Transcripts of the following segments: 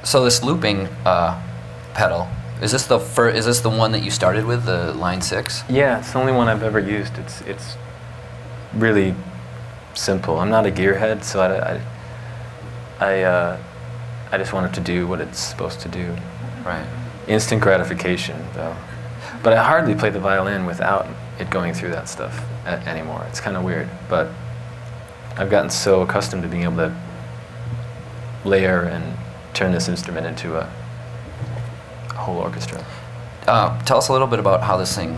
So this looping pedal, is this the one that you started with, the Line 6? Yeah, it's the only one I've ever used. It's really simple. I'm not a gearhead, so I just want it to do what it's supposed to do. Right. Instant gratification, though. But I hardly play the violin without it going through that stuff anymore. It's kind of weird, but I've gotten so accustomed to being able to layer and turn this instrument into a whole orchestra. Tell us a little bit about how this thing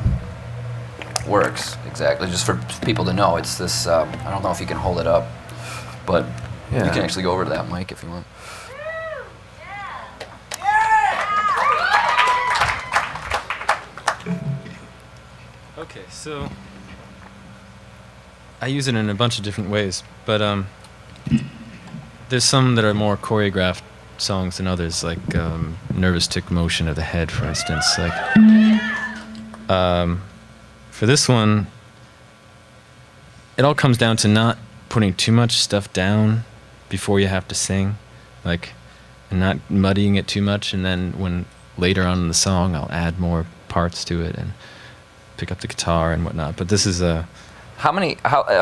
works exactly, just for people to know. It's this, I don't know if you can hold it up, but you can actually go over to that mic if you want. Okay, so I use it in a bunch of different ways, but there's some that are more choreographed songs than others, like Nervous Tick Motion of the Head, for instance. Like for this one, it all comes down to not putting too much stuff down before you have to sing, like, and not muddying it too much, and then when later on in the song I'll add more parts to it and pick up the guitar and whatnot. But this is a I'm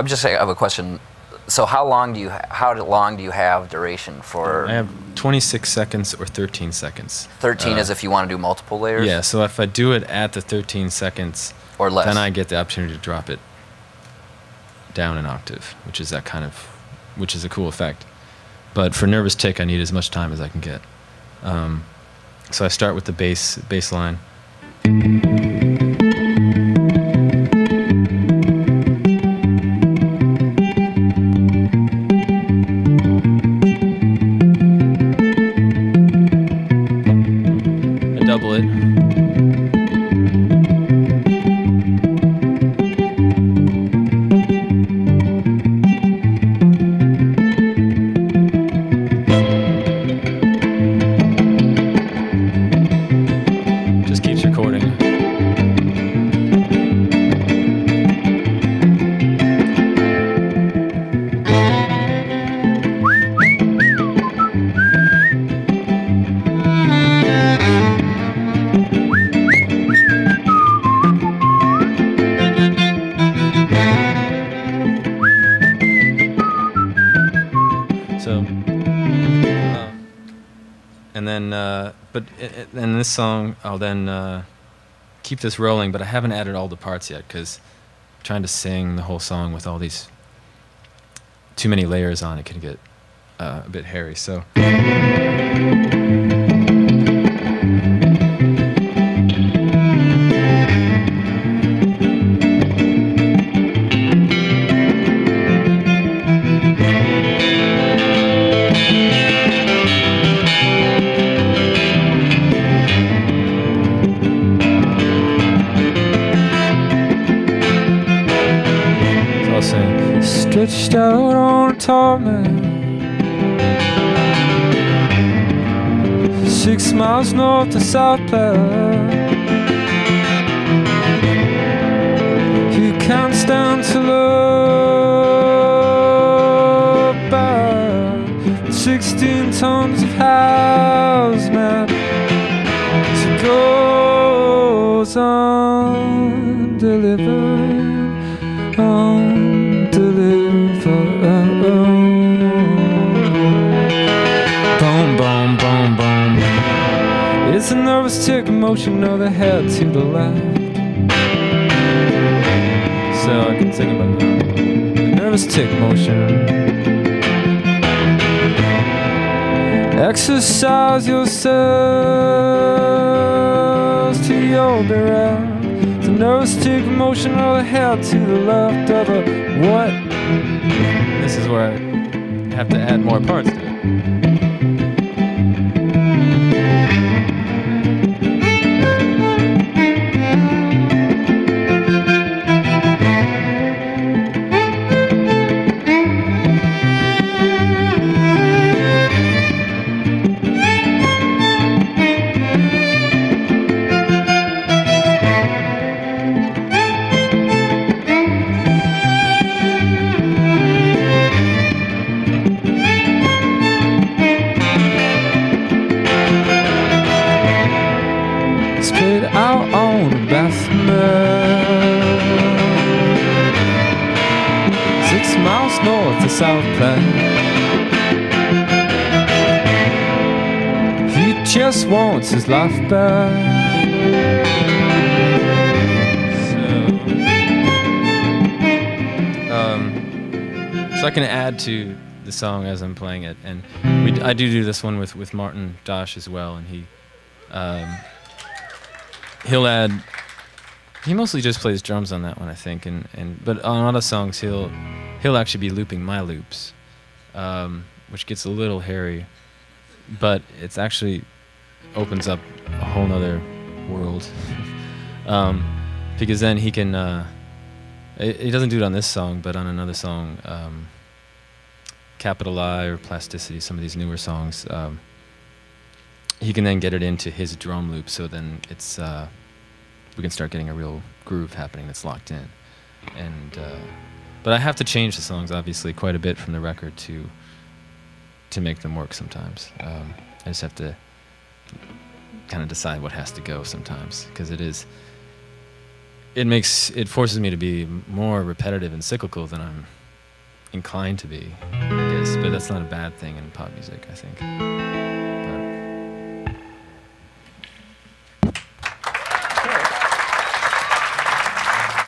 just saying, I have a question. So how long do you have duration for? I have 26 seconds or 13 seconds. 13 is if you want to do multiple layers? Yeah, so if I do it at the 13 seconds or less, then I get the opportunity to drop it down an octave, which is a cool effect. But for Nervous Tick, I need as much time as I can get. So I start with the bass line. Double it. Just keeps recording. And then, but in this song, I'll then keep this rolling, but I haven't added all the parts yet, because trying to sing the whole song with all these too many layers on it can get a bit hairy, so. Stretched out on a tarmac, 6 miles north to South Platte. He counts down to love by 16 tons of house mat. She goes on delivered, on delivered. Boom, boom, boom, boom. It's a nervous tick motion of the head to the left. So I can sing about that. Nervous tick motion. Exercise yourselves to your bereft. The nervous tick motion of the head to the left of a what? This is where I have to add more parts to it. South Platte. He just wants his life back. So I can add to the song as I'm playing it, and I do this one with Martin Dosh as well, and he'll add. He mostly just plays drums on that one, I think, but on other songs he'll actually be looping my loops, which gets a little hairy, but it's actually opens up a whole nother world, because then he can. He doesn't do it on this song, but on another song, Capital I or Plasticity, some of these newer songs, he can then get it into his drum loop, so then it's we can start getting a real groove happening that's locked in. And but I have to change the songs obviously quite a bit from the record to make them work sometimes. I just have to kind of decide what has to go sometimes, because it forces me to be more repetitive and cyclical than I'm inclined to be, I guess. But that's not a bad thing in pop music, I think. But